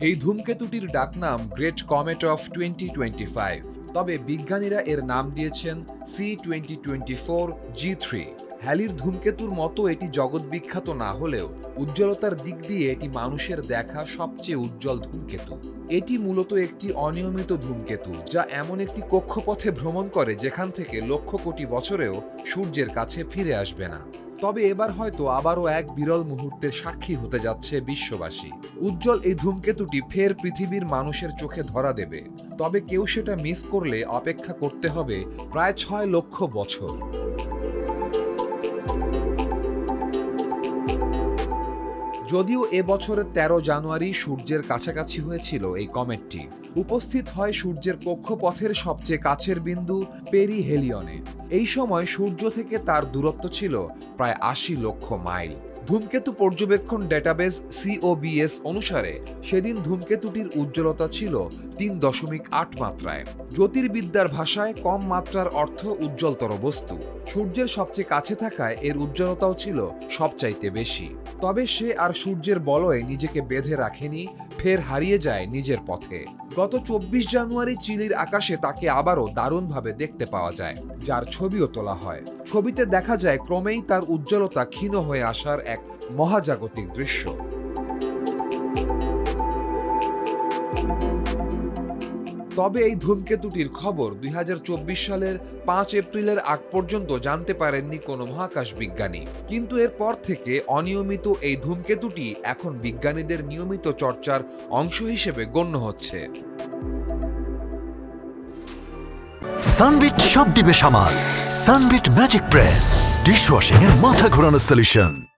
এই ধূমকেতুটির ডাকনাম great comet of 2025। তবে বিজ্ঞানীরা এর নাম দিয়েছেন C2024 G3। হ্যালির ধূমকেতুর মতো এটি জগৎবিখ্যাত না হলেও উজ্জ্বলতার দিক দিয়ে এটি মানুষের দেখা সবচেয়ে উজ্জ্বল ধূমকেতু। এটি মূলত একটি অনিয়মিত ধূমকেতু, যা এমন একটি কক্ষপথে ভ্রমণ করে যেখান থেকে লক্ষ কোটি বছরেও সূর্যের কাছে ফিরে আসবে না। তবে এবার হয়তো আবারও এক বিরল মুহূর্তের সাক্ষী হতে যাচ্ছে বিশ্ববাসী। উজ্জ্বল এই ধূমকেতুটি ফের পৃথিবীর মানুষের চোখে ধরা দেবে, তবে কেউ সেটা মিস করলে অপেক্ষা করতে হবে প্রায় 6 লক্ষ বছর। যদিও এবছরের 13 জানুয়ারি সূর্যের কাছাকাছি হয়েছিল এই কমেটটি, উপস্থিত হয় সূর্যের কক্ষপথের সবচেয়ে কাছের বিন্দু পেরিহেলিয়নে। এই সময় সূর্য থেকে তার দূরত্ব ছিল প্রায় 80 লক্ষ মাইল। ধূমকেতু পর্যবেক্ষণ ডেটাবেস COBS অনুসারে সেদিন ধূমকেতুটির উজ্জ্বলতা ছিল 3.8 মাত্রায়। জ্যোতির্বিদ্যার ভাষায় কম মাত্রার অর্থ উজ্জ্বলতর বস্তু। সূর্যের সবচেয়ে কাছে থাকায় এর উজ্জ্বলতাও ছিল সবচাইতে বেশি। তবে সে আর সূর্যের বলয়ে নিজেকে বেঁধে রাখেনি, ফের হারিয়ে যায় নিজের পথে। গত 24 জানুয়ারি চিলির আকাশে তাকে আবারও দারুণভাবে দেখতে পাওয়া যায়, যার ছবিও তোলা হয়। ছবিতে দেখা যায় ক্রমেই তার উজ্জ্বলতা ক্ষীণ হয়ে আসার এক মহাজাগতিক দৃশ্য। তবে এই ধূমকেতুটির খবর 2024 সালের 5 এপ্রিলের আগ পর্যন্ত জানতে পারেননি কোনো মহাকাশ বিজ্ঞানী। কিন্তু এরপর থেকে অনিয়মিত এই ধূমকেতুটি এখন বিজ্ঞানীদের নিয়মিত চর্চার অংশ হিসেবে গণ্য হচ্ছে। সানবিট সব দিবে সামাল। সানবিট ম্যাজিক প্রেস ডিশওয়াশিং এর মাথা ঘোরানো সলিউশন।